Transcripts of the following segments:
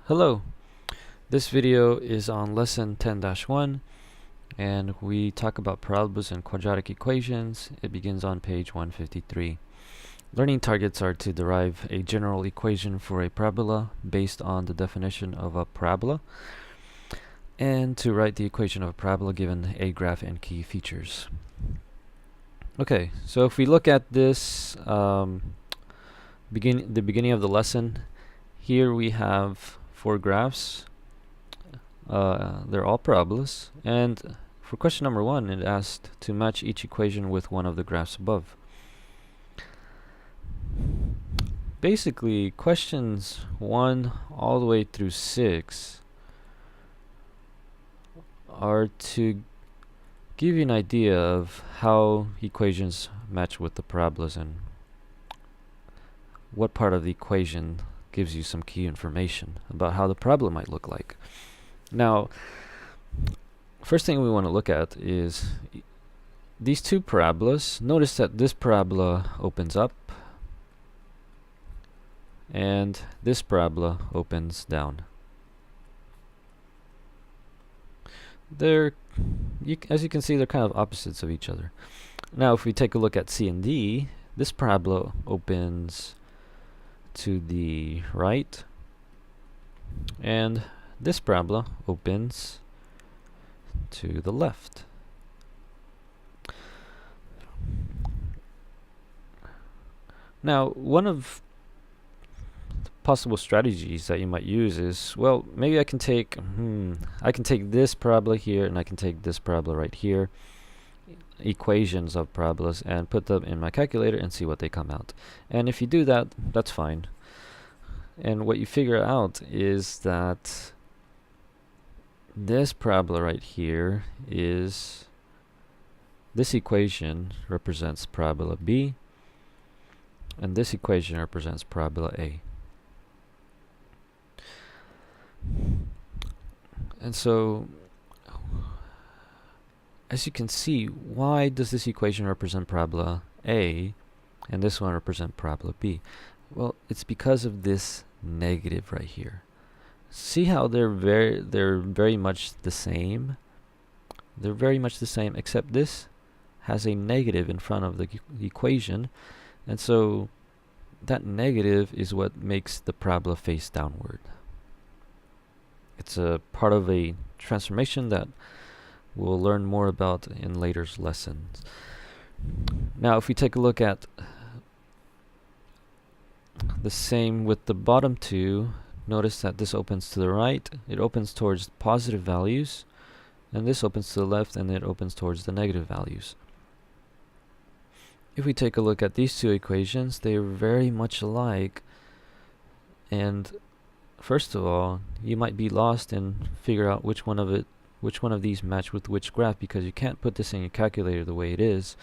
Hello, this video is on lesson 10-1 and we talk about parabolas and quadratic equations. It begins on page 153. Learning targets are to derive a general equation for a parabola based on the definition of a parabola and to write the equation of a parabola given a graph and key features. Okay, so if we look at this the beginning of the lesson, here we have four graphs. They're all parabolas, and for question number 1 it asked to match each equation with one of the graphs above. Basically, questions 1 all the way through 6 are to give you an idea of how equations match with the parabolas and what part of the equation gives you some key information about how the parabola might look like. Now, first thing we want to look at is these two parabolas. Notice that this parabola opens up and this parabola opens down. As you can see, they're kind of opposites of each other. Now, if we take a look at C and D, this parabola opens to the right and this parabola opens to the left. Now, one of the possible strategies that you might use is, well, maybe I can take this parabola here and I can take this parabola right here, equations of parabolas, and put them in my calculator and see what they come out. And if you do that, that's fine. And what you figure out is that this parabola right here is, this equation represents parabola B, and this equation represents parabola A. And so, as you can see, why does this equation represent parabola A and this one represent parabola B? Well, it's because of this negative right here. See how they're very much the same? They're very much the same, except this has a negative in front of the equation, and so that negative is what makes the parabola face downward. It's a part of a transformation that we'll learn more about in later lessons. Now, if we take a look at the same with the bottom two, notice that this opens to the right, it opens towards positive values, and this opens to the left and it opens towards the negative values. If we take a look at these two equations, they are very much alike, and first of all, you might be lost and figure out which one of these match with which graph, because you can't put this in your calculator the way it is.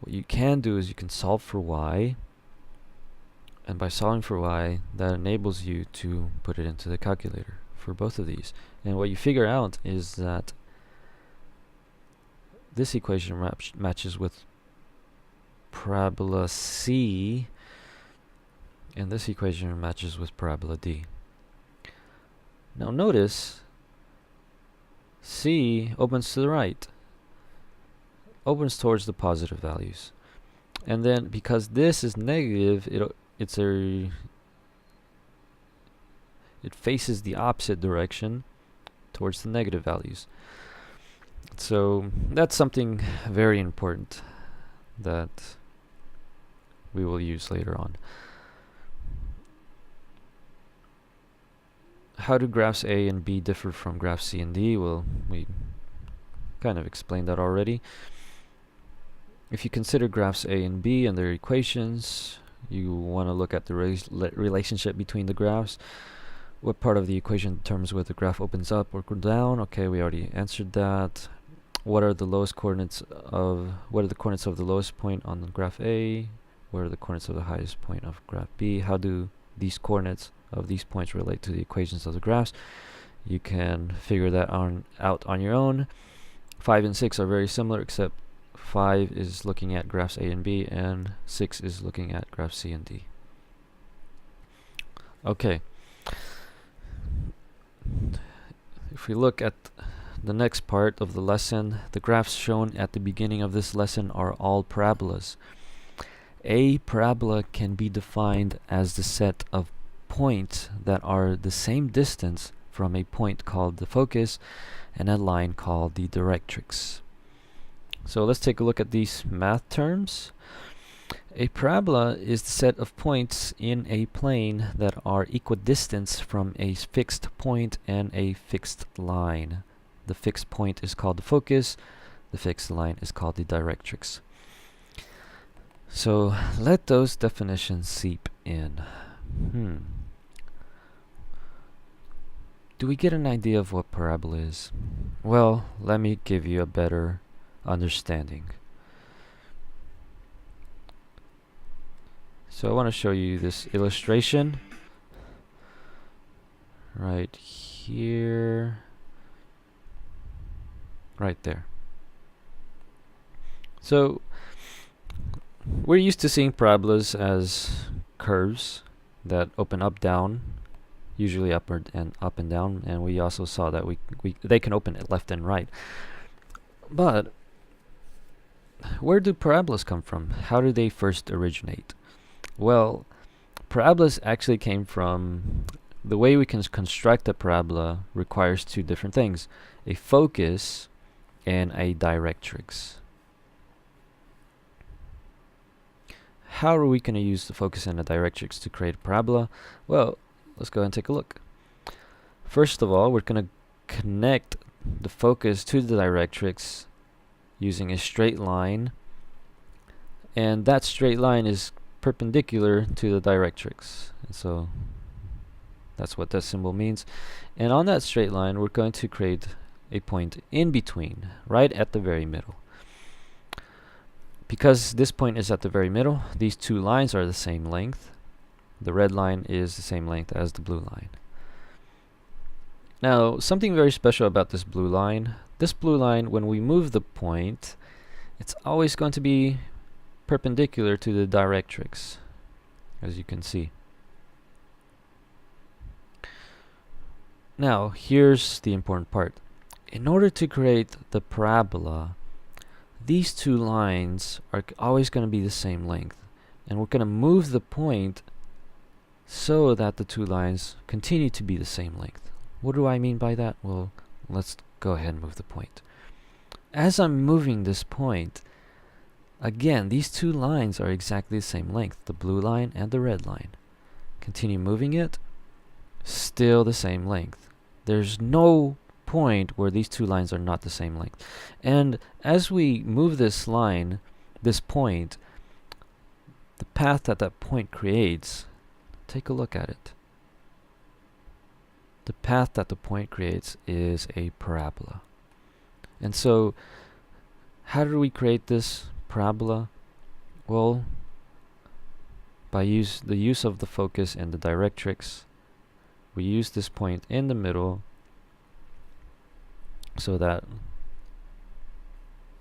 What you can do is you can solve for y, and by solving for y, that enables you to put it into the calculator for both of these. And what you figure out is that this equation matches with parabola C, and this equation matches with parabola D. Now notice, C opens to the right, opens towards the positive values. And then because this is negative, it faces the opposite direction towards the negative values. So that's something very important that we will use later on. How do graphs A and B differ from graphs C and D? Well, we kind of explained that already. If you consider graphs A and B and their equations, you want to look at the relationship between the graphs. What part of the equation determines whether the graph opens up or down? Okay, we already answered that. What are the coordinates of the lowest point on the graph A? What are the coordinates of the highest point of graph B? How do these coordinates of these points relate to the equations of the graphs? You can figure that out on your own. 5 and 6 are very similar, except 5 is looking at graphs A and B, and 6 is looking at graphs C and D. Okay, if we look at the next part of the lesson, the graphs shown at the beginning of this lesson are all parabolas. A parabola can be defined as the set of points that are the same distance from a point called the focus and a line called the directrix. So let's take a look at these math terms. A parabola is the set of points in a plane that are equidistant from a fixed point and a fixed line. The fixed point is called the focus, the fixed line is called the directrix. So let those definitions seep in. Do we get an idea of what parabola is? Well, let me give you a better understanding. So I want to show you this illustration right here, right there. So we're used to seeing parabolas as curves that open up, down, usually up and down, and we also saw that they can open it left and right. But where do parabolas come from? How do they first originate? Well, parabolas actually came from the way we can construct a parabola requires two different things: a focus and a directrix. How are we going to use the focus and the directrix to create a parabola? Well, let's go ahead and take a look. First of all, we're going to connect the focus to the directrix using a straight line, and that straight line is perpendicular to the directrix, and so that's what that symbol means. And on that straight line, we're going to create a point in between, right at the very middle. Because this point is at the very middle, these two lines are the same length. The red line is the same length as the blue line. Now, something very special about this blue line, when we move the point, it's always going to be perpendicular to the directrix, as you can see. Now, here's the important part. In order to create the parabola, these two lines are always going to be the same length, and we're going to move the point so that the two lines continue to be the same length. What do I mean by that? Well, let's go ahead and move the point. As I'm moving this point, again, these two lines are exactly the same length, the blue line and the red line. Continue moving it, still the same length. There's no point where these two lines are not the same length. And as we move this line, this point, the path that that point creates, take a look at it. The path that the point creates is a parabola. And so, how do we create this parabola? Well, by the use of the focus and the directrix, we use this point in the middle so that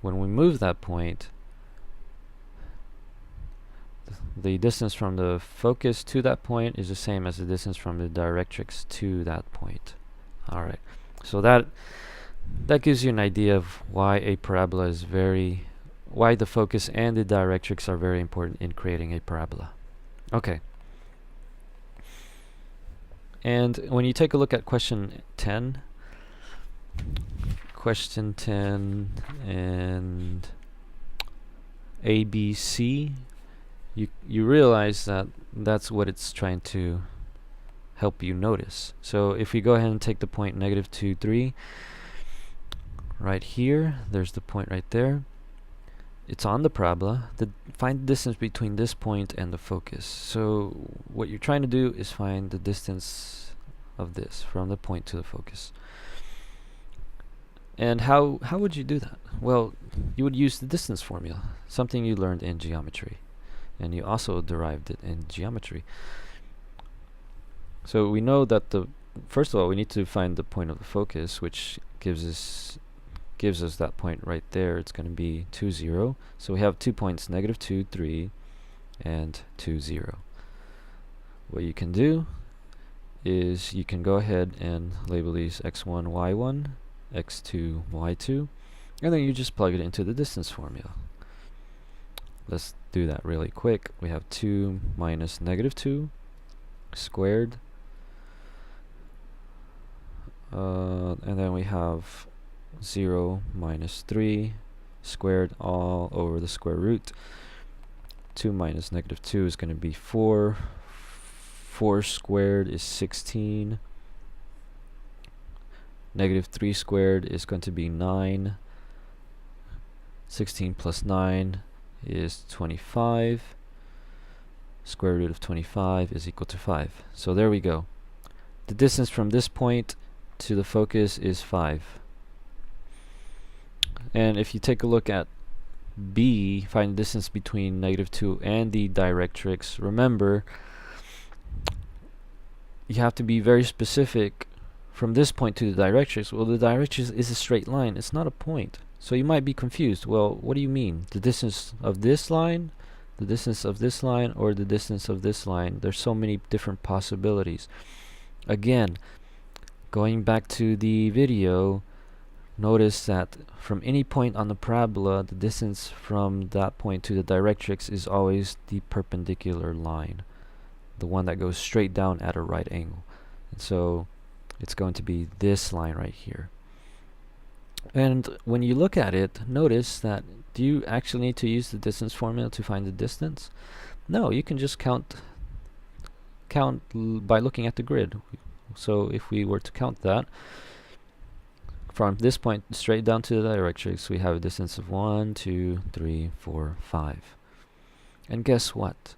when we move that point, the distance from the focus to that point is the same as the distance from the directrix to that point. Alright, so that gives you an idea of why a parabola is why the focus and the directrix are very important in creating a parabola. Okay. And when you take a look at question 10 and ABC, you realize that that's what it's trying to help you notice. So if we go ahead and take the point -2, 3, right here, there's the point right there. It's on the parabola. Find the distance between this point and the focus. So what you're trying to do is find the distance of this from the point to the focus. And how would you do that? Well, you would use the distance formula, something you learned in geometry, and you also derived it in geometry. So we know that first of all, we need to find the point of the focus, which gives us that point right there. It's going to be 2, 0. So we have 2 points, -2, 3, and 2, 0. What you can do is you can go ahead and label these x1, y1, x2, y2, and then you just plug it into the distance formula. Let's do that really quick. We have 2 minus -2 squared, and then we have 0 minus 3 squared all over the square root. 2 minus -2 is going to be 4. 4 squared is 16. -3 squared is going to be 9. 16 plus 9 is 25. Square root of 25 is equal to 5. So there we go. The distance from this point to the focus is 5. And if you take a look at B, find the distance between -2 and the directrix, remember, you have to be very specific from this point to the directrix. Well, the directrix is a straight line. It's not a point. So you might be confused. Well, what do you mean? The distance of this line, the distance of this line, or the distance of this line? There's so many different possibilities. Again, going back to the video, notice that from any point on the parabola, the distance from that point to the directrix is always the perpendicular line, the one that goes straight down at a right angle. And so it's going to be this line right here. And when you look at it, notice that, do you actually need to use the distance formula to find the distance? No, you can just count by looking at the grid. So if we were to count that, from this point straight down to the directrix, we have a distance of 1, 2, 3, 4, 5. And guess what?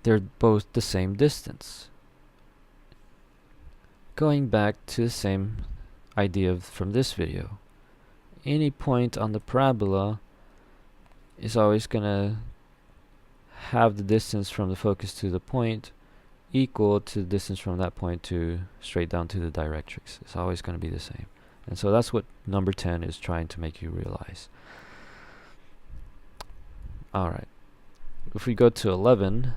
They're both the same distance. Going back to the same idea from this video, any point on the parabola is always going to have the distance from the focus to the point equal to the distance from that point to straight down to the directrix. It's always going to be the same. And so that's what number 10 is trying to make you realize. Alright, if we go to 11,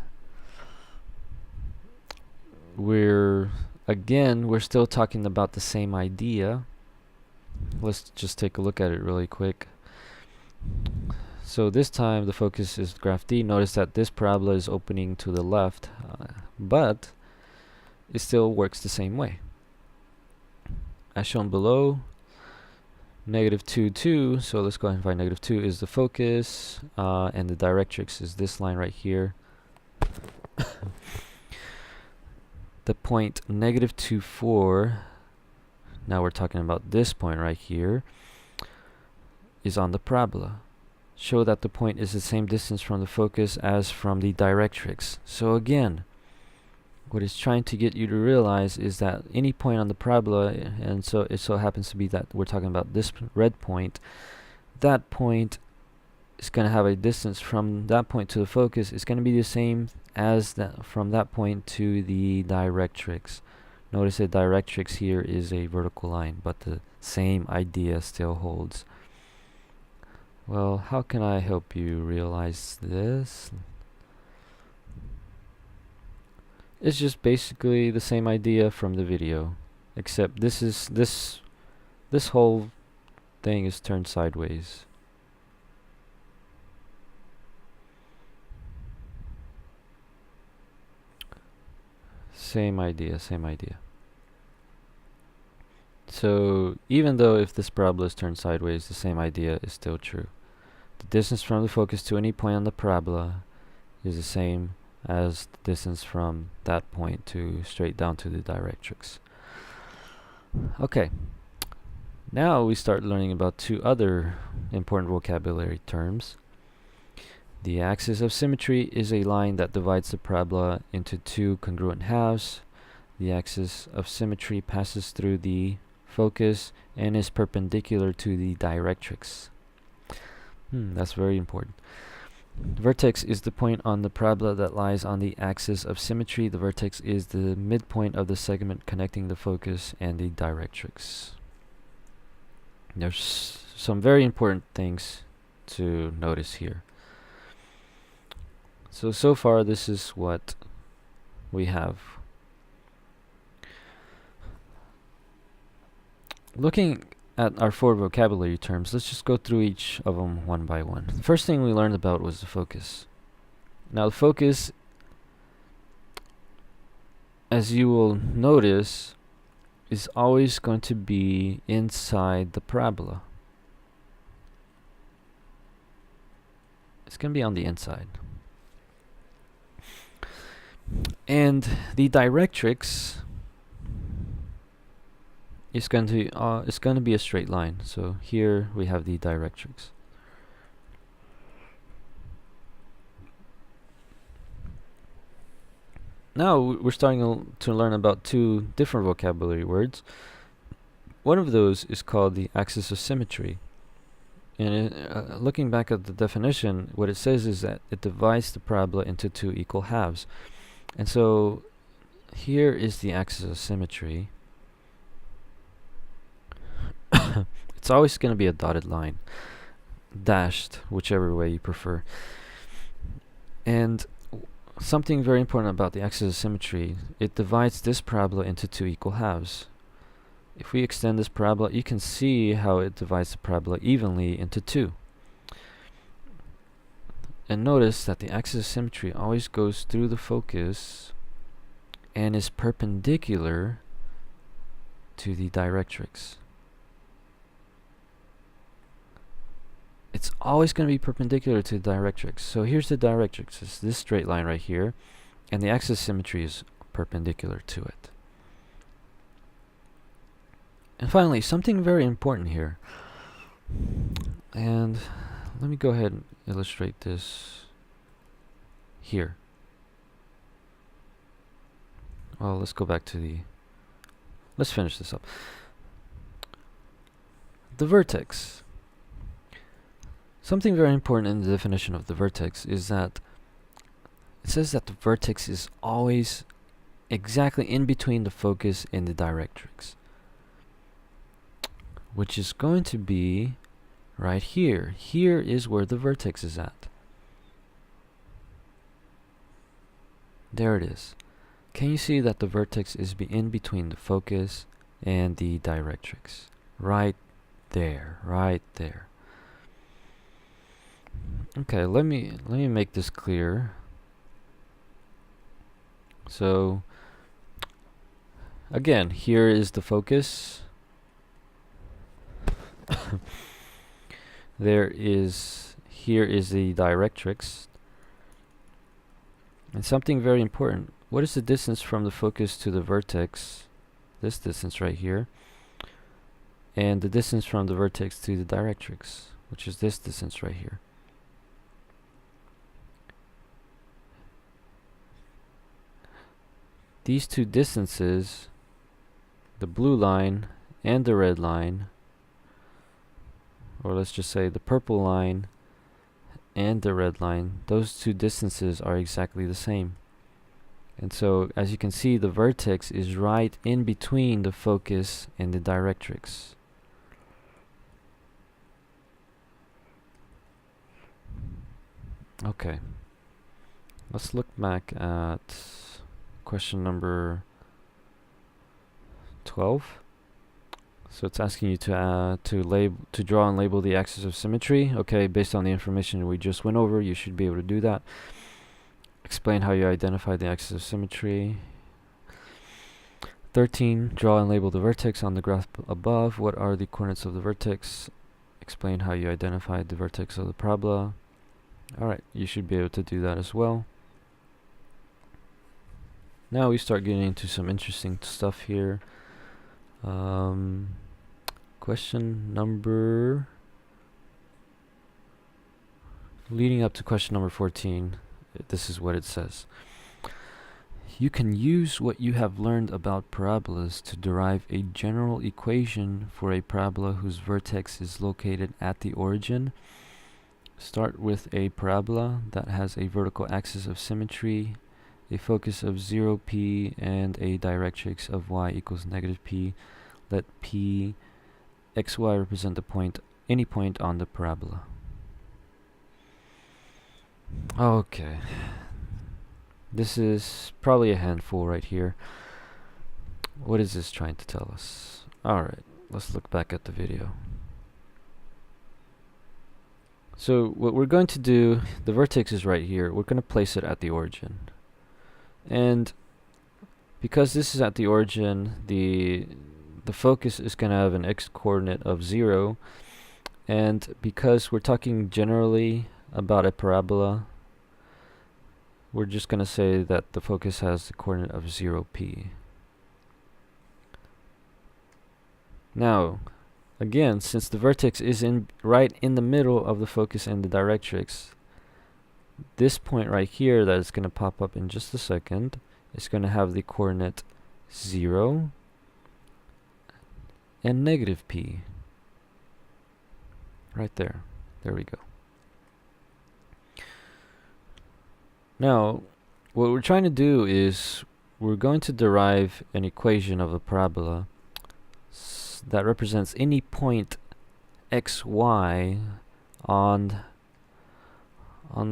we're still talking about the same idea. Let's just take a look at it really quick. So this time the focus is graph D. Notice that this parabola is opening to the left, but it still works the same way. As shown below, -2, 2, so let's go ahead and find -2 is the focus, and the directrix is this line right here. The point -2, 4, now we're talking about this point right here, is on the parabola. Show that the point is the same distance from the focus as from the directrix. So again, what it's trying to get you to realize is that any point on the parabola, and so it so happens to be that we're talking about this red point, that point is going to have a distance from that point to the focus. It's going to be the same as that from that point to the directrix. Notice the directrix here is a vertical line, but the same idea still holds. Well, how can I help you realize this? It's just basically the same idea from the video, except this whole thing is turned sideways. Same idea, same idea. So even though if this parabola is turned sideways, the same idea is still true. The distance from the focus to any point on the parabola is the same as the distance from that point to straight down to the directrix. Okay, now we start learning about two other important vocabulary terms. The axis of symmetry is a line that divides the parabola into two congruent halves. The axis of symmetry passes through the focus and is perpendicular to the directrix. That's very important. The vertex is the point on the parabola that lies on the axis of symmetry. The vertex is the midpoint of the segment connecting the focus and the directrix. There's some very important things to notice here. So far this is what we have. Looking at our 4 vocabulary terms, let's just go through each of them one by one. The first thing we learned about was the focus. Now the focus, as you will notice, is always going to be inside the parabola. It's going to be on the inside. And the directrix is going to be a straight line. So here we have the directrix. Now we're starting to learn about 2 different vocabulary words. One of those is called the axis of symmetry. And looking back at the definition, what it says is that it divides the parabola into 2 equal halves. And so here is the axis of symmetry. It's always going to be a dotted line, dashed, whichever way you prefer. And something very important about the axis of symmetry, it divides this parabola into 2 equal halves. If we extend this parabola, you can see how it divides the parabola evenly into 2. And notice that the axis of symmetry always goes through the focus and is perpendicular to the directrix. It's always going to be perpendicular to the directrix. So here's the directrix. It's this straight line right here, and the axis of symmetry is perpendicular to it. And finally, something very important here. And let me go ahead and illustrate this here. Well, let's go back to let's finish this up. The vertex. Something very important in the definition of the vertex is that it says that the vertex is always exactly in between the focus and the directrix, which is going to be right here. Here is where the vertex is at. There it is. Can you see that the vertex is in between the focus and the directrix? Right there, right there. Okay, let me make this clear. So again, here is the focus. Here is the directrix. And something very important. What is the distance from the focus to the vertex? This distance right here. And the distance from the vertex to the directrix, which is this distance right here. These 2 distances, the blue line and the red line, or let's just say the purple line and the red line, those 2 distances are exactly the same. And so, as you can see, the vertex is right in between the focus and the directrix. Okay, let's look back at question number 12. So it's asking you to draw and label the axis of symmetry. Okay, based on the information we just went over, you should be able to do that. Explain how you identify the axis of symmetry. 13. Draw and label the vertex on the graph above. What are the coordinates of the vertex? Explain how you identify the vertex of the parabola. Alright, you should be able to do that as well. Now we start getting into some interesting stuff here. Question number... leading up to question number 14, this is what it says. You can use what you have learned about parabolas to derive a general equation for a parabola whose vertex is located at the origin. Start with a parabola that has a vertical axis of symmetry, a focus of 0p, and a directrix of y equals negative p. Let p, xy represent the point, any point on the parabola. Okay. This is probably a handful right here. What is this trying to tell us? Alright, let's look back at the video. So what we're going to do, the vertex is right here. We're going to place it at the origin. And because this is at the origin, the focus is going to have an x-coordinate of 0. And because we're talking generally about a parabola, we're just going to say that the focus has the coordinate of 0p. Now, again, since the vertex is right in the middle of the focus and the directrix, this point right here that is going to pop up in just a second is going to have the coordinate 0 and negative p. Right there. There we go. Now, what we're trying to do is we're going to derive an equation of a parabola that represents any point xy on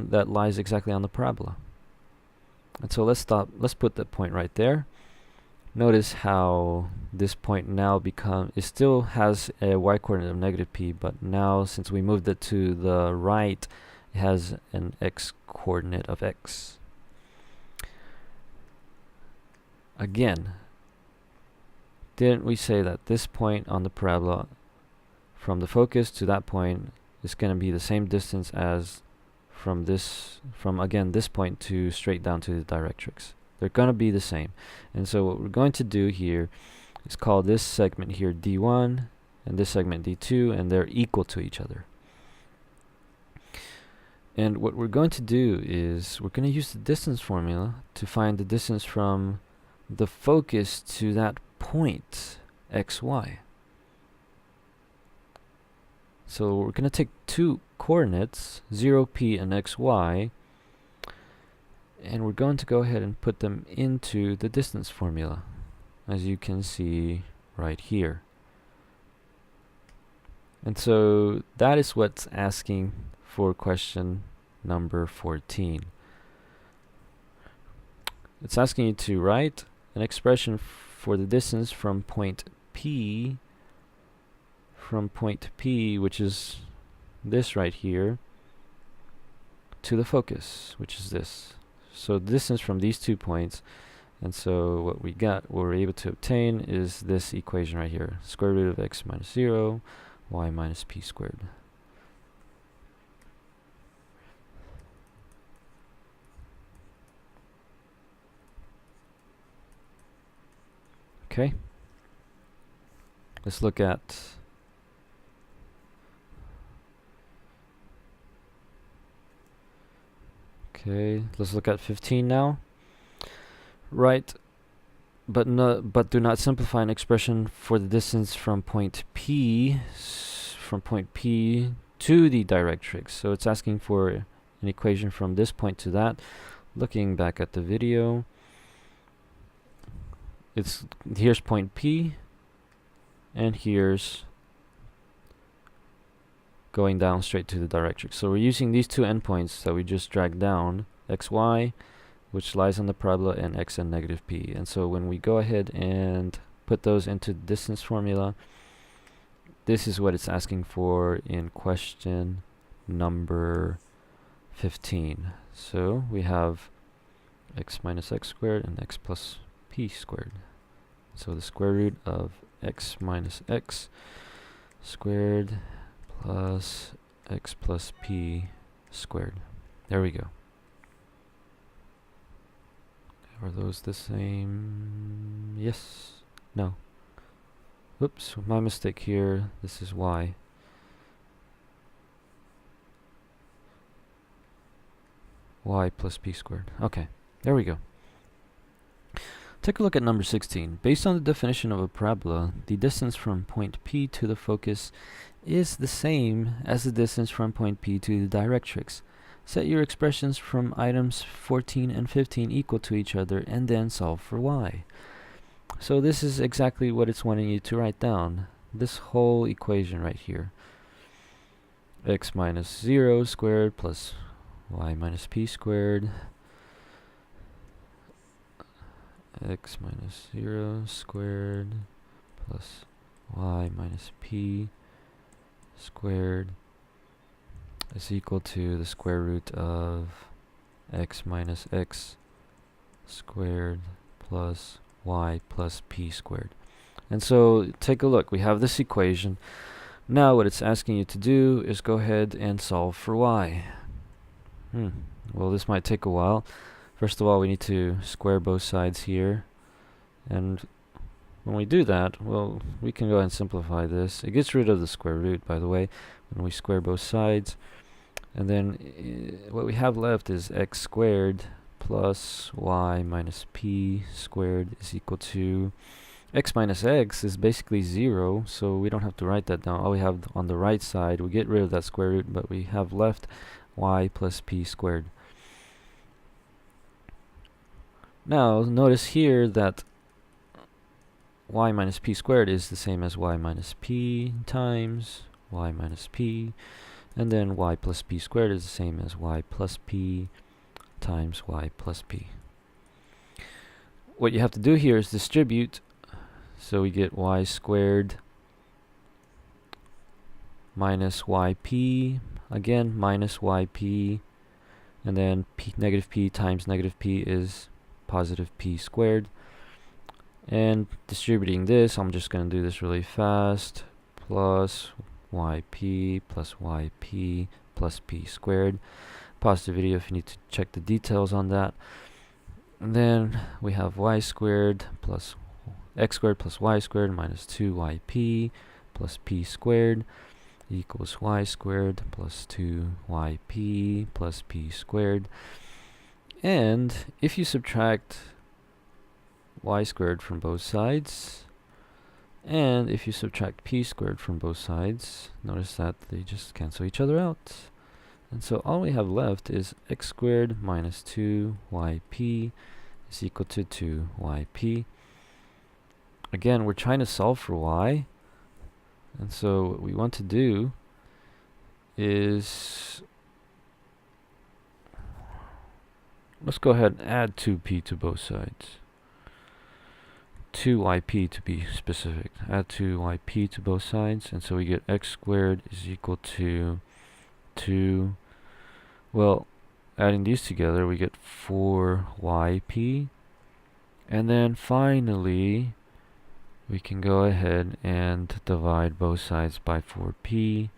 that lies exactly on the parabola. And so let's put that point right there. Notice how this point now it still has a y coordinate of negative p, but now since we moved it to the right, it has an x coordinate of x. Again, didn't we say that this point on the parabola from the focus to that point is going to be the same distance as from this point to straight down to the directrix? They're going to be the same. And so what we're going to do here is call this segment here D1 and this segment D2, and they're equal to each other. And what we're going to do is we're going to use the distance formula to find the distance from the focus to that point xy. So we're going to take two coordinates, 0p and xy, and we're going to go ahead and put them into the distance formula, as you can see right here. And so that is what's asking for question number 14. It's asking you to write an expression for the distance from point P, which is this right here, to the focus, which is this. So the distance from these 2 points, and so what we're able to obtain is this equation right here, square root of x minus 0, y minus p squared. Okay, let's look at let's look at 15 now. Right, but do not simplify an expression for the distance from point P to the directrix. So it's asking for an equation from this point to that. Looking back at the video, here's point P, and here's going down straight to the directrix. So we're using these two endpoints that we just dragged down, xy, which lies on the parabola, and x and negative p. And so when we go ahead and put those into the distance formula, this is what it's asking for in question number 15. So we have x minus x squared and x plus p squared. So the square root of x minus x squared plus x plus p squared. There we go. Are those the same? Yes. No. Whoops, my mistake here. This is y. Y plus p squared. Okay, there we go. Take a look at number 16. Based on the definition of a parabola, the distance from point P to the focus is the same as the distance from point P to the directrix. Set your expressions from items 14 and 15 equal to each other and then solve for y. So this is exactly what it's wanting you to write down. This whole equation right here. X minus 0 squared plus y minus p squared x minus 0 squared plus y minus p squared is equal to the square root of x minus x squared plus y plus p squared. And so take a look, we have this equation. Now what it's asking you to do is go ahead and solve for y. Well, this might take a while. First of all, we need to square both sides here, and when we do that, well, we can go ahead and simplify this. It gets rid of the square root, by the way, when we square both sides. And then what we have left is x squared plus y minus p squared is equal to x minus x is basically 0, so we don't have to write that down. All we have on the right side, we get rid of that square root, but we have left y plus p squared. Now, notice here that y minus p squared is the same as y minus p times y minus p, and then y plus p squared is the same as y plus p times y plus p. What you have to do here is distribute, so we get y squared minus yp, again minus yp, and then negative p times negative p is positive p squared. And distributing this, I'm just going to do this really fast, plus yp plus yp plus p squared. Pause the video if you need to check the details on that. And then we have y squared plus x squared plus y squared minus 2yp plus p squared equals y squared plus 2yp plus p squared. And if you subtract y squared from both sides, and if you subtract p squared from both sides, notice that they just cancel each other out. And so all we have left is x squared minus 2yp is equal to 2yp. Again, we're trying to solve for y, and so what we want to do is, let's go ahead and add 2p to both sides. 2yp to be specific. Add 2yp to both sides, and so we get x squared is equal to 2. Well, adding these together, we get 4yp. And then finally, we can go ahead and divide both sides by 4p.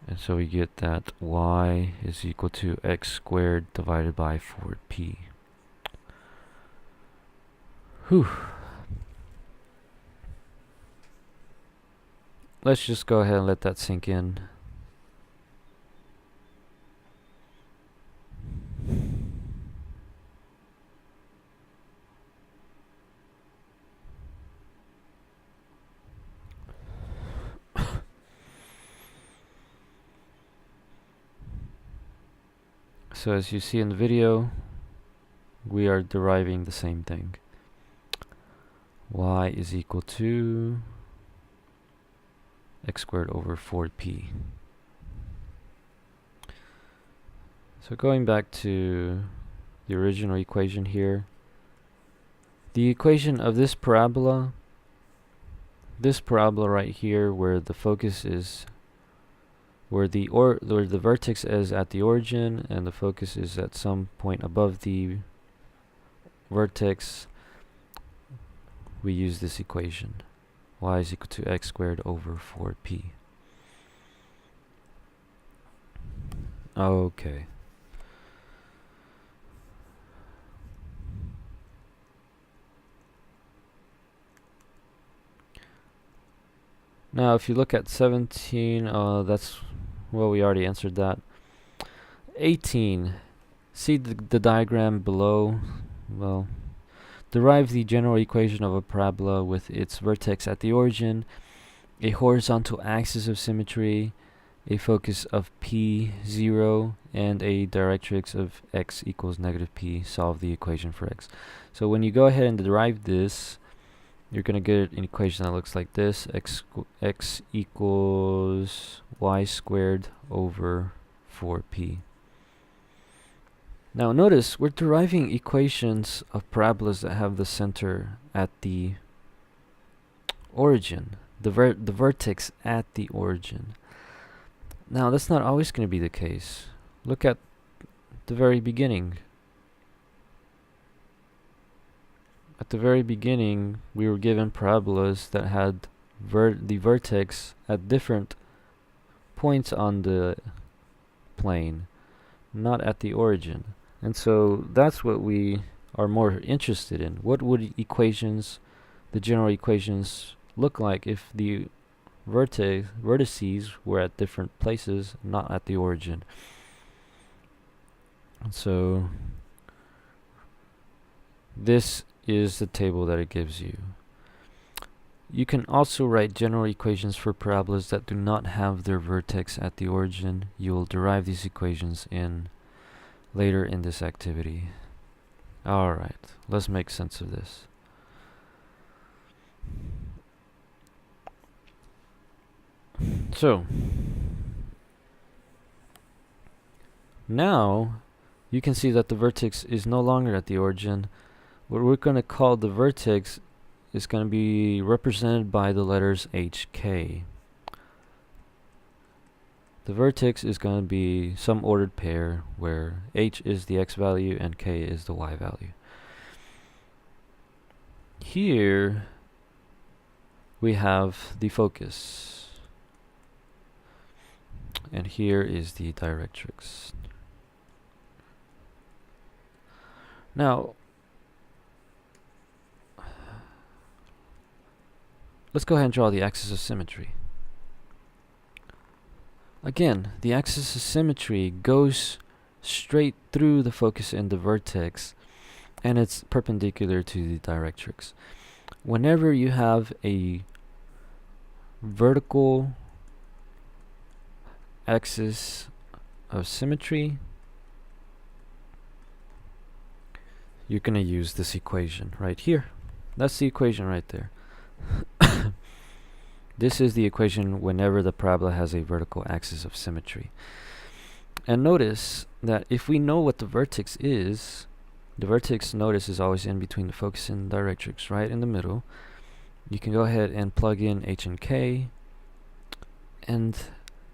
And so we get that y is equal to x squared divided by 4p. Whew. Let's just go ahead and let that sink in. So as you see in the video, we are deriving the same thing. Y is equal to x squared over 4p. So going back to the original equation here, the equation of this parabola right here, where the focus is, where the vertex is at the origin and the focus is at some point above the vertex, we use this equation. Y is equal to x squared over 4p. Okay. Now if you look at 17, that's, well, we already answered that. 18, see the diagram below. Well, derive the general equation of a parabola with its vertex at the origin, a horizontal axis of symmetry, a focus of p0, and a directrix of x equals negative p. Solve the equation for x. So when you go ahead and derive this, you're going to get an equation that looks like this. X equals y squared over 4p. Now notice we're deriving equations of parabolas that have the center at the origin, the vertex at the origin. Now that's not always going to be the case. Look at the very beginning. At the very beginning, we were given parabolas that had the vertex at different points on the plane, not at the origin. And so that's what we are more interested in. What would equations, the general equations, look like if the vertices were at different places, not at the origin? And so this is the table that it gives you. You can also write general equations for parabolas that do not have their vertex at the origin. You will derive these equations later in this activity. Alright, let's make sense of this. So, now you can see that the vertex is no longer at the origin. What we're going to call the vertex is going to be represented by the letters HK. The vertex is going to be some ordered pair where H is the X value and K is the Y value. Here we have the focus, and here is the directrix. Now let's go ahead and draw the axis of symmetry. Again, the axis of symmetry goes straight through the focus and the vertex, and it's perpendicular to the directrix. Whenever you have a vertical axis of symmetry, you're going to use this equation right here. That's the equation right there. This is the equation whenever the parabola has a vertical axis of symmetry. And notice that if we know what the vertex is, the vertex, notice, is always in between the focus and the directrix, right in the middle. You can go ahead and plug in H and K, and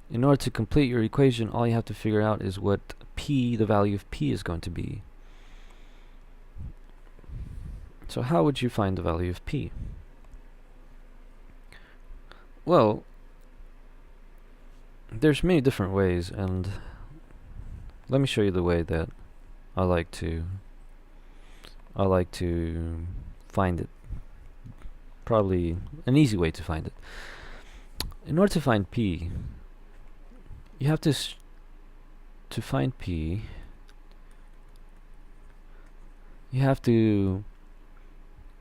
in order to complete your equation, all you have to figure out is what P, the value of P, is going to be. So how would you find the value of P? Well, there's many different ways, and let me show you the way that I like to find it. Probably an easy way to find it. In order to find P, you have to find P, you have to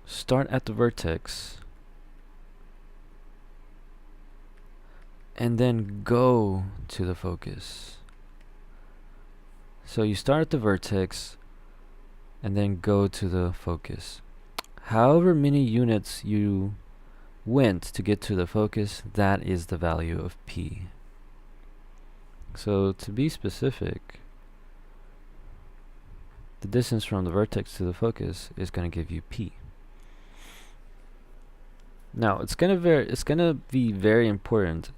start at the vertex and then go to the focus. So you start at the vertex and then go to the focus. However many units you went to get to the focus, that is the value of P. So to be specific, the distance from the vertex to the focus is going to give you P. Now it's going to be very important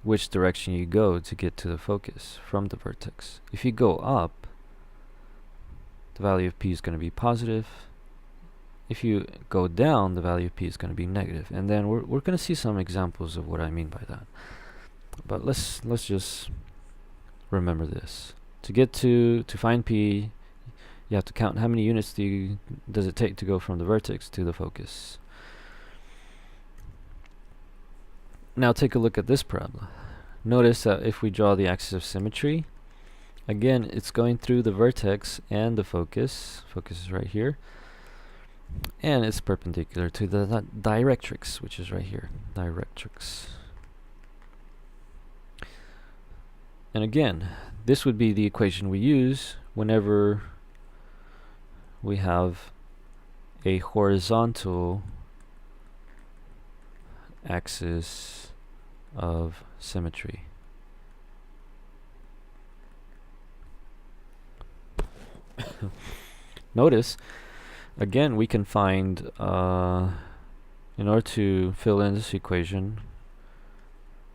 which direction you go to get to the focus from the vertex. If you go up, the value of P is going to be positive. If you go down, the value of P is going to be negative. And then we're going to see some examples of what I mean by that. But let's just remember this. To find P, you have to count how many units does it take to go from the vertex to the focus. Now take a look at this parabola. Notice that if we draw the axis of symmetry, again it's going through the vertex and the focus. Focus is right here, and it's perpendicular to the directrix, which is right here. Directrix. And again, this would be the equation we use whenever we have a horizontal axis of symmetry. Notice, again, we can find, in order to fill in this equation,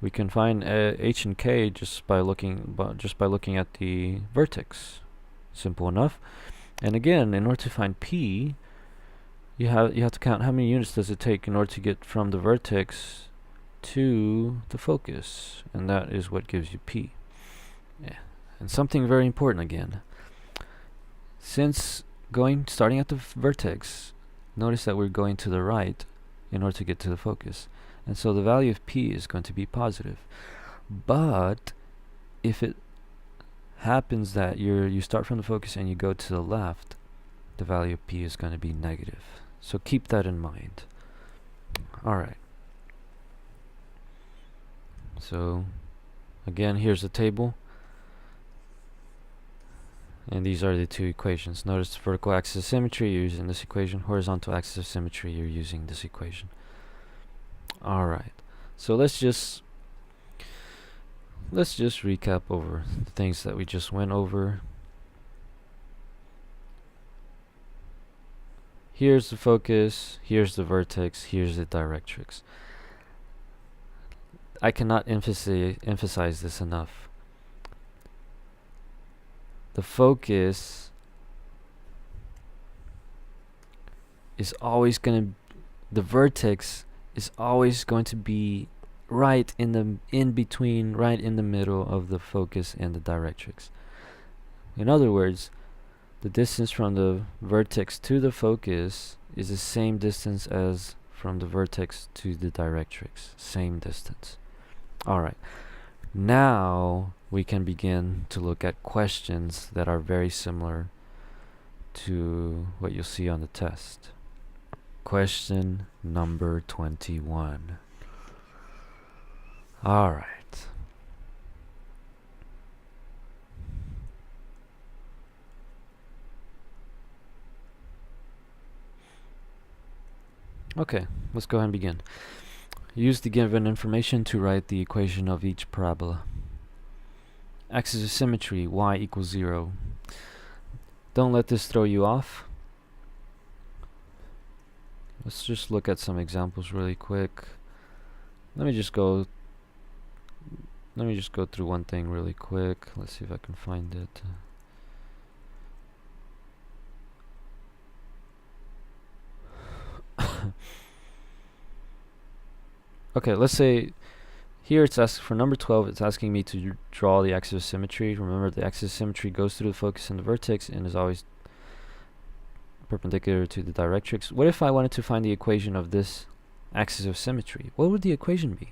we can find h and k just by looking at the vertex. Simple enough. And again, in order to find p, you have to count how many units does it take in order to get from the vertex to the focus, and that is what gives you p. Yeah. And something very important again. Since starting at the vertex, notice that we're going to the right in order to get to the focus. And so the value of p is going to be positive. But if it happens that you start from the focus and you go to the left, the value of p is going to be negative. So keep that in mind. Alright. So again, here's the table. And these are the two equations. Notice vertical axis of symmetry, you're using this equation. Horizontal axis of symmetry, you're using this equation. Alright. So let's just recap over the things that we just went over. Here's the focus, here's the vertex, here's the directrix. I cannot emphasize this enough. The focus is always the vertex is always going to be right in between, right in the middle of the focus and the directrix. In other words, the distance from the vertex to the focus is the same distance as from the vertex to the directrix. Same distance. Alright. Now we can begin to look at questions that are very similar to what you'll see on the test. Question number 21. Alright. Okay, let's go ahead and begin. Use the given information to write the equation of each parabola. Axis of symmetry, y equals 0. Don't let this throw you off. Let's just look at some examples really quick. Let me just go through one thing really quick. Let's see if I can find it. Okay, let's say here it's asking for number 12, it's asking me to draw the axis of symmetry. Remember, the axis of symmetry goes through the focus and the vertex and is always perpendicular to the directrix. What if I wanted to find the equation of this axis of symmetry? What would the equation be?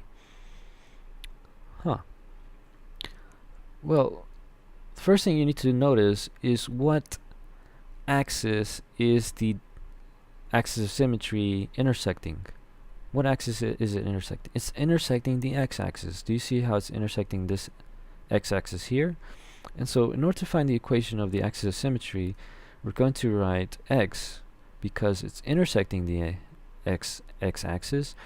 Well, the first thing you need to notice is what axis is the axis of symmetry intersecting. What axis is it intersecting? It's intersecting the x-axis. Do you see how it's intersecting this x-axis here? And so in order to find the equation of the axis of symmetry, we're going to write x because it's intersecting the x-axis.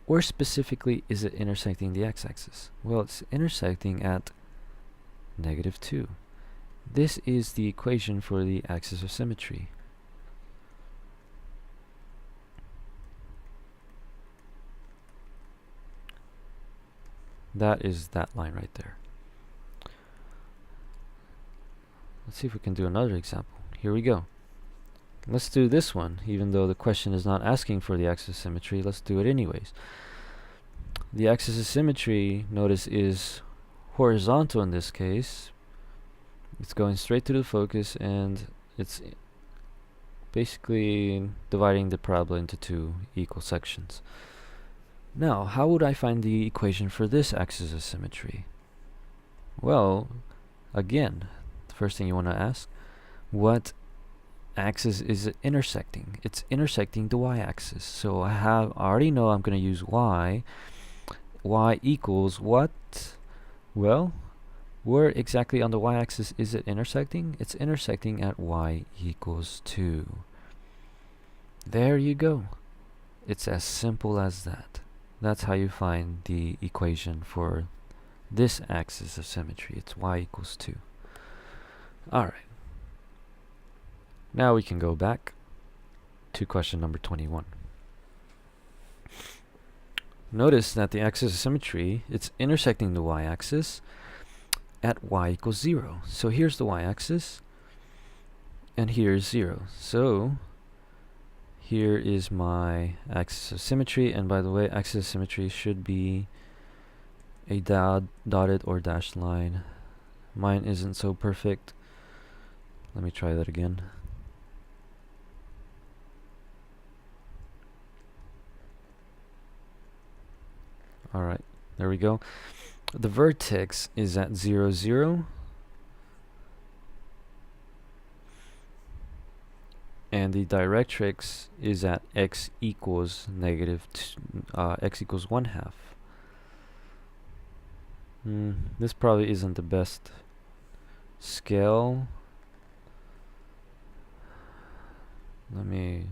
Or specifically, is it intersecting the x-axis? Well, it's intersecting at -2. This is the equation for the axis of symmetry. That is that line right there. Let's see if we can do another example. Here we go. Let's do this one, even though the question is not asking for the axis of symmetry. Let's do it anyways. The axis of symmetry, notice, is horizontal in this case. It's going straight to the focus, and it's basically dividing the parabola into two equal sections. Now, how would I find the equation for this axis of symmetry? Well, again, the first thing you want to ask, what axis is it intersecting? It's intersecting the y-axis. So I already know I'm going to use y. Y equals what? Well, where exactly on the y-axis is it intersecting? It's intersecting at y equals 2. There you go. It's as simple as that. That's how you find the equation for this axis of symmetry. It's y equals 2. Alright. Now we can go back to question number 21. Notice that the axis of symmetry, it's intersecting the y-axis at y equals 0. So here's the y-axis, and here's 0. So here is my axis of symmetry, and by the way, axis of symmetry should be a dotted or dashed line. Mine isn't so perfect. Let me try that again. Alright, there we go. The vertex is at 0, 0. And the directrix is at x equals negative x equals 1/2. This probably isn't the best scale. Let me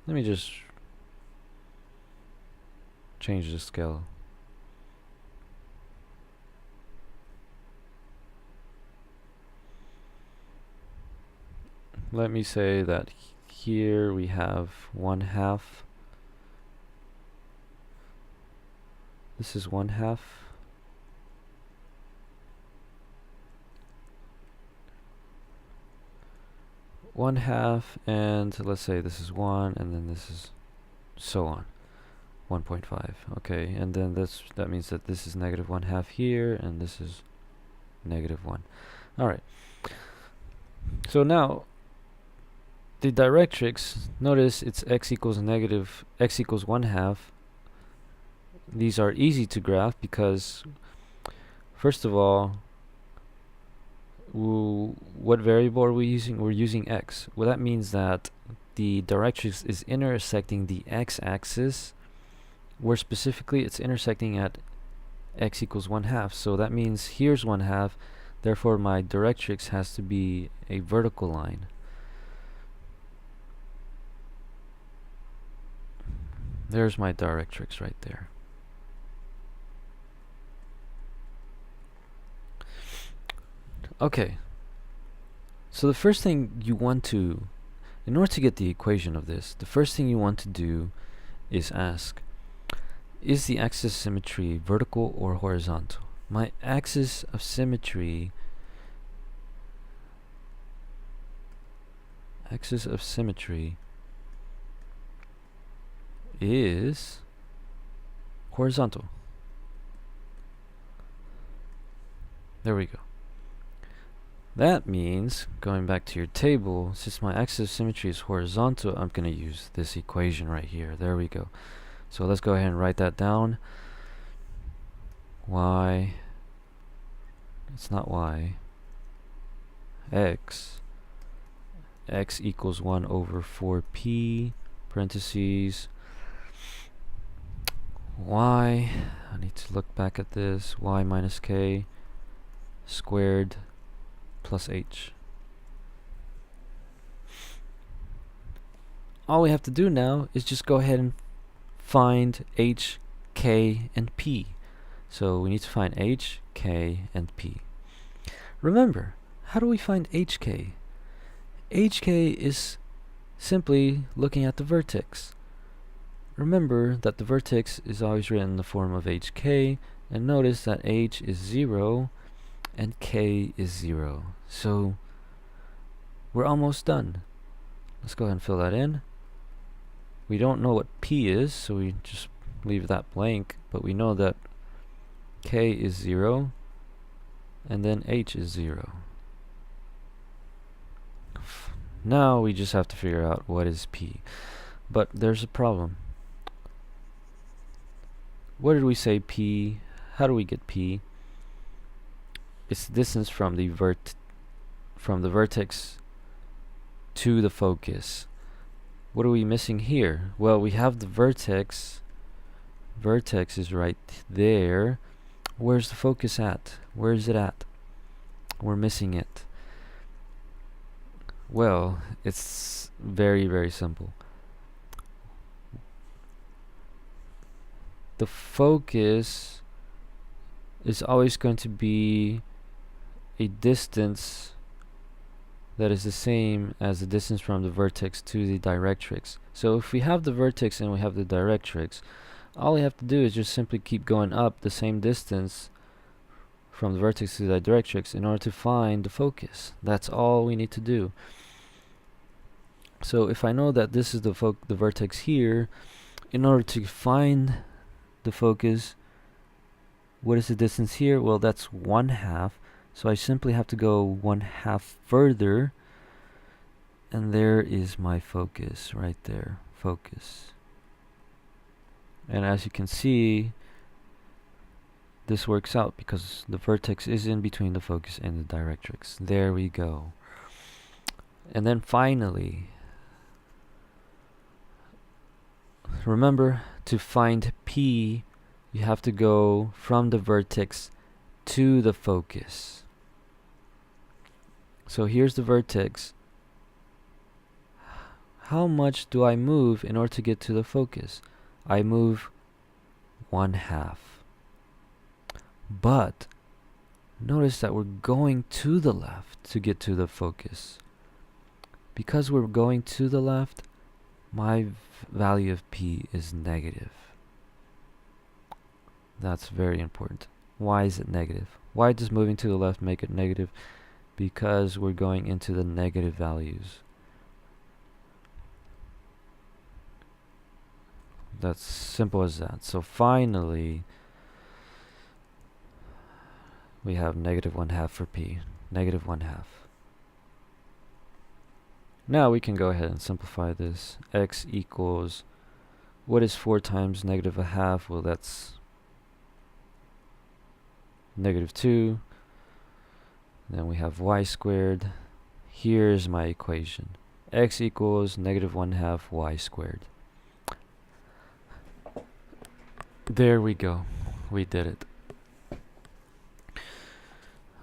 just change the scale. Let me say that here we have 1/2. This is 1/2. And let's say this is 1, and then this is so on. 1.5. Okay, and then that means that this is negative 1/2 here, and this is negative 1. Alright. So now the directrix, notice it's x equals 1/2. These are easy to graph because, first of all, what variable are we using? We're using x. Well, that means that the directrix is intersecting the x-axis, where specifically it's intersecting at x equals 1/2. So that means here's 1/2. Therefore, my directrix has to be a vertical line. There's my directrix right there. Okay, so the first thing you want to, in order to get the equation of this, the first thing you want to do is ask, is the axis of symmetry vertical or horizontal? My axis of symmetry is horizontal. There we go. That means, going back to your table, since my axis of symmetry is horizontal, I'm going to use this equation right here. There we go. So let's go ahead and write that down. Y, it's not y, x equals 1 over 4p, parentheses, y, I need to look back at this, y minus k squared plus h. All we have to do now is just go ahead and find h, k, and p. So we need to find h, k, and p. Remember, how do we find hk? Hk is simply looking at the vertex. Remember that the vertex is always written in the form of hk, and notice that h is 0 and k is 0. So we're almost done. Let's go ahead and fill that in. We don't know what p is, so we just leave that blank, but we know that k is 0 and then h is 0. Now we just have to figure out what is p. But there's a problem. What did we say p? How do we get p? It's the distance from the vertex to the focus. What are we missing here? Well, we have the vertex. Vertex is right there. Where's the focus at? Where is it at? We're missing it. Well, it's very, very simple. The focus is always going to be a distance that is the same as the distance from the vertex to the directrix. So if we have the vertex and we have the directrix, all we have to do is just simply keep going up the same distance from the vertex to the directrix in order to find the focus. That's all we need to do. So if I know that this is the vertex here, in order to find the focus, what is the distance here? Well, that's 1/2. So I simply have to go 1/2 further, and there is my focus right there. Focus. And as you can see, this works out because the vertex is in between the focus and the directrix. There we go. And then finally, remember, to find P, you have to go from the vertex to the focus. So here's the vertex. How much do I move in order to get to the focus? I move 1/2. But notice that we're going to the left to get to the focus. Because we're going to the left, my value of P is negative. That's very important. Why is it negative? Why does moving to the left make it negative? Because we're going into the negative values. That's simple as that. So finally, we have negative 1/2 for P. Negative 1/2. Now we can go ahead and simplify this. X equals, what is 4 times negative 1/2? Well, that's -2. Then we have y squared. Here's my equation. X equals negative 1/2 y squared. There we go. We did it.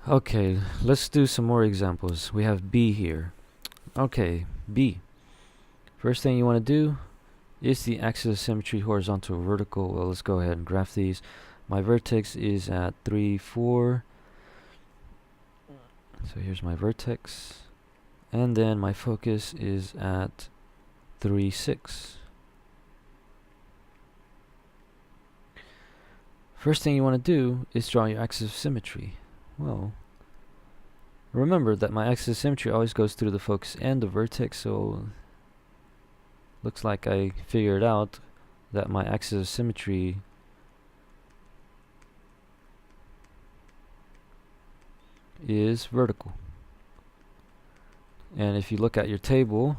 Okay, let's do some more examples. We have B here. Okay, B. First thing you want to do is the axis of symmetry horizontal or vertical. Well, let's go ahead and graph these. My vertex is at 3, 4. So here's my vertex. And then my focus is at 3, 6. First thing you want to do is draw your axis of symmetry. Well, remember that my axis of symmetry always goes through the focus and the vertex, so looks like I figured out that my axis of symmetry is vertical. And if you look at your table,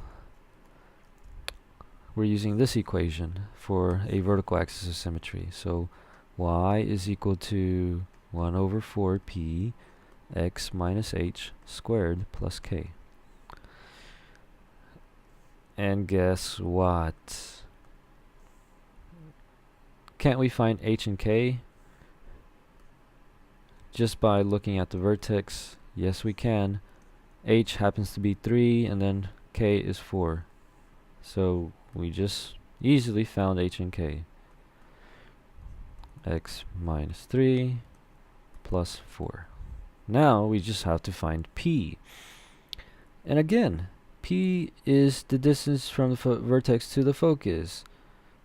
we're using this equation for a vertical axis of symmetry. So y is equal to 1/4p x minus h squared plus k. And guess what? Can't we find h and k just by looking at the vertex? Yes, we can. H happens to be 3 and then k is 4. So we just easily found h and k. X minus 3 plus 4. Now we just have to find P. And again, P is the distance from the vertex to the focus.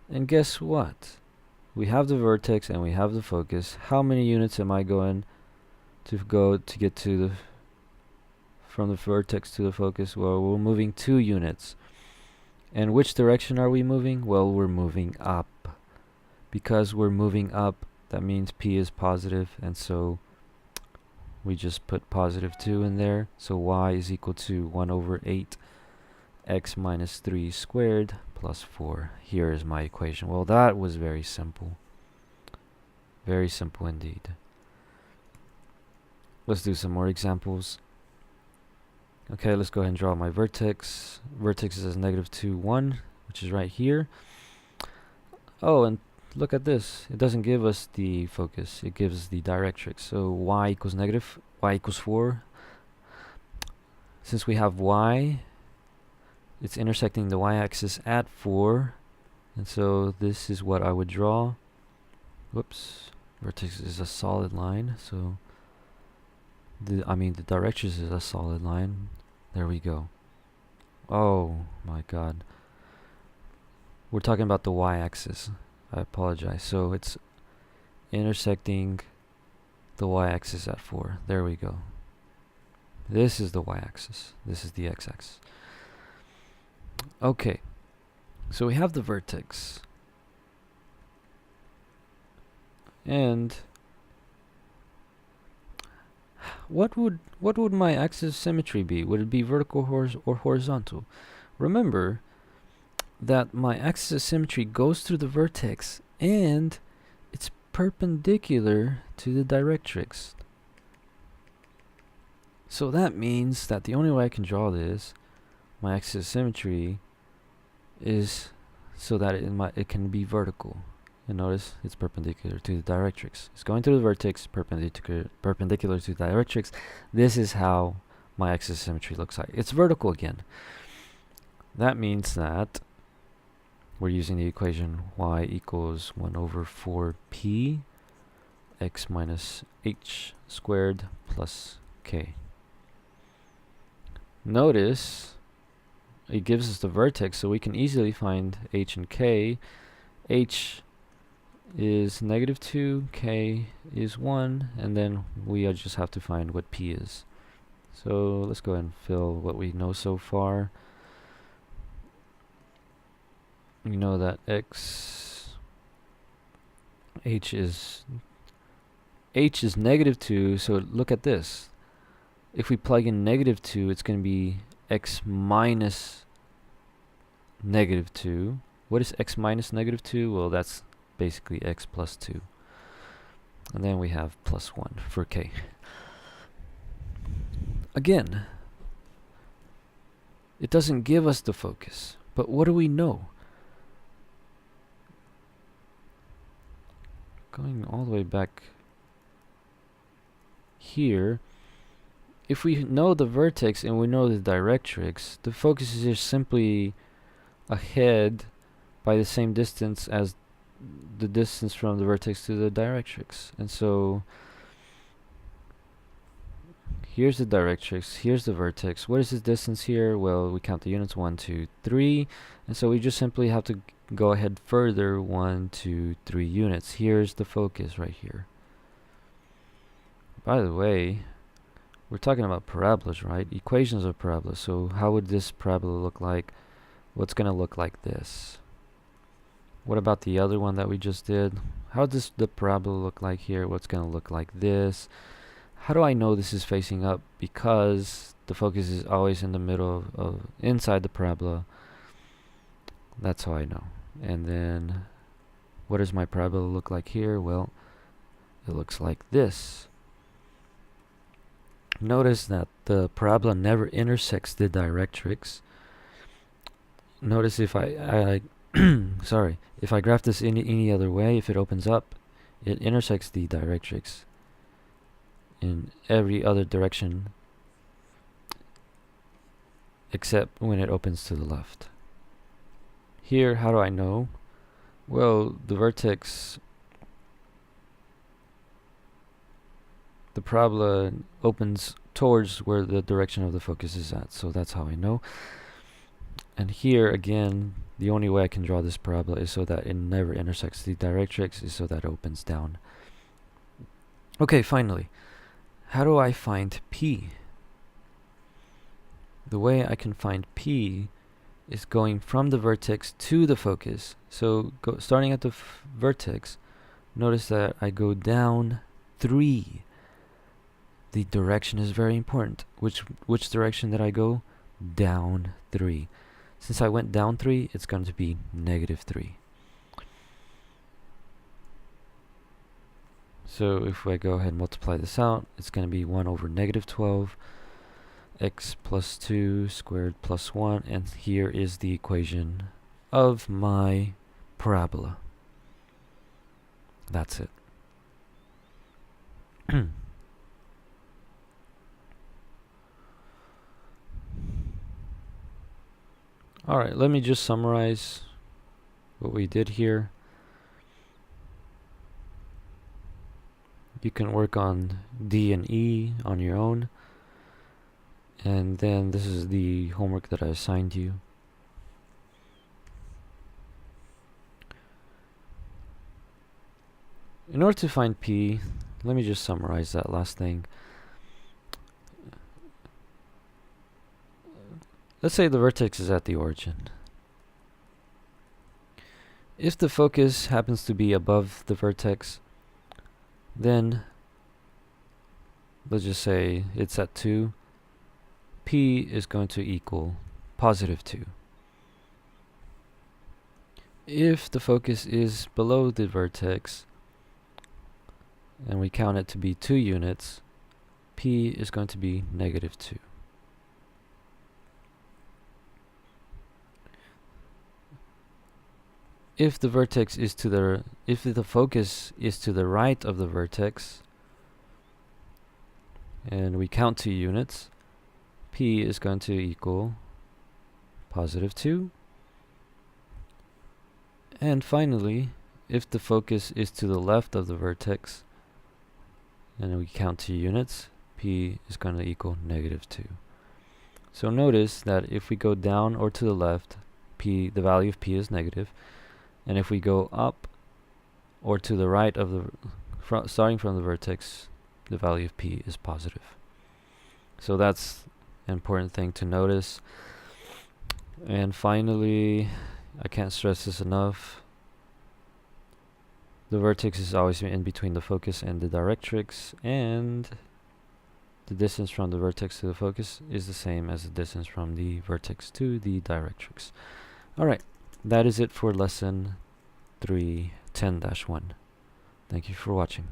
And guess what? We have the vertex and we have the focus. How many units am I going to go to get to the from the vertex to the focus? Well, we're moving 2 units. And which direction are we moving? Well, we're moving up. Because we're moving up, that means P is positive, and so we just put +2 in there. So y is equal to 1/8 x minus 3 squared plus 4. Here is my equation. Well, that was very simple. Very simple indeed. Let's do some more examples. Okay, let's go ahead and draw my vertex. Vertex is -2, 1, which is right here. Oh, and look at this. It doesn't give us the focus. It gives us the directrix. So y equals negative, y equals 4. Since we have y, it's intersecting the y-axis at 4. And so this is what I would draw. Whoops. Vertex is a solid line. So the directrix is a solid line. There we go. Oh my god. We're talking about the y-axis. I apologize. So it's intersecting the y-axis at 4. There we go. This is the y-axis. This is the x-axis. Okay. So we have the vertex. And what would my axis of symmetry be? Would it be vertical or horizontal? Remember that my axis of symmetry goes through the vertex and it's perpendicular to the directrix. So that means that the only way I can draw this, my axis of symmetry, is so that it can be vertical. And notice it's perpendicular to the directrix. It's going through the vertex, perpendicular to the directrix. This is how my axis of symmetry looks like. It's vertical again. That means that we're using the equation y equals 1 over 4p x minus h squared plus k. Notice it gives us the vertex, so we can easily find h and k. H is -2, k is 1, and then we just have to find what p is. So let's go ahead and fill what we know so far. We know that h is -2, so look at this. If we plug in -2, it's going to be x minus -2. What is x minus -2? Well, that's basically x plus 2. And then we have plus 1 for k. Again, it doesn't give us the focus, but what do we know? Going all the way back here, if we know the vertex and we know the directrix, the focus is just simply ahead by the same distance as the distance from the vertex to the directrix. And so here's the directrix, here's the vertex. What is the distance here? Well, we count the units 1, 2, 3, and so we just simply have to go ahead further 1, 2, 3 units. Here's the focus right here. By the way, we're talking about parabolas, right? Equations of parabolas. So how would this parabola look like? What's going to look like this? What about the other one that we just did? How does the parabola look like here? What's going to look like this? How do I know this is facing up? Because the focus is always in the middle of inside the parabola. That's how I know. And then what does my parabola look like here? Well, it looks like this. Notice that the parabola never intersects the directrix. Notice if I sorry, if I graph this any other way, if it opens up, it intersects the directrix in every other direction except when it opens to the left. Here, how do I know? Well, the vertex, the parabola opens towards where the direction of the focus is at, so that's how I know. And here again, the only way I can draw this parabola is so that it never intersects the directrix, is so that it opens down. Okay, finally, how do I find P? The way I can find P is going from the vertex to the focus. So starting at the vertex, notice that I go down 3. The direction is very important. Which direction did I go? Down 3. Since I went down 3, it's going to be -3. So if I go ahead and multiply this out, it's going to be 1 over -12 x plus 2 squared plus 1, and here is the equation of my parabola. That's it. Alright, let me just summarize what we did here. You can work on D and E on your own, And then this is the homework that I assigned you. In order to find P, let me just summarize that last thing. Let's say the vertex is at the origin. If the focus happens to be above the vertex, then let's just say it's at 2. P is going to equal positive 2. If the focus is below the vertex, and we count it to be 2 units, P is going to be negative 2. If the focus is to the right of the vertex, and we count 2 units, P is going to equal positive 2. And finally, if the focus is to the left of the vertex, and we count 2 units, P is going to equal negative 2. So notice that if we go down or to the left, the value of P is negative. And if we go up or to the right of the starting from the vertex, the value of P is positive. So that's an important thing to notice. And finally, I can't stress this enough, the vertex is always in between the focus and the directrix, and the distance from the vertex to the focus is the same as the distance from the vertex to the directrix. Alright, that is it for lesson 310-1. Thank you for watching.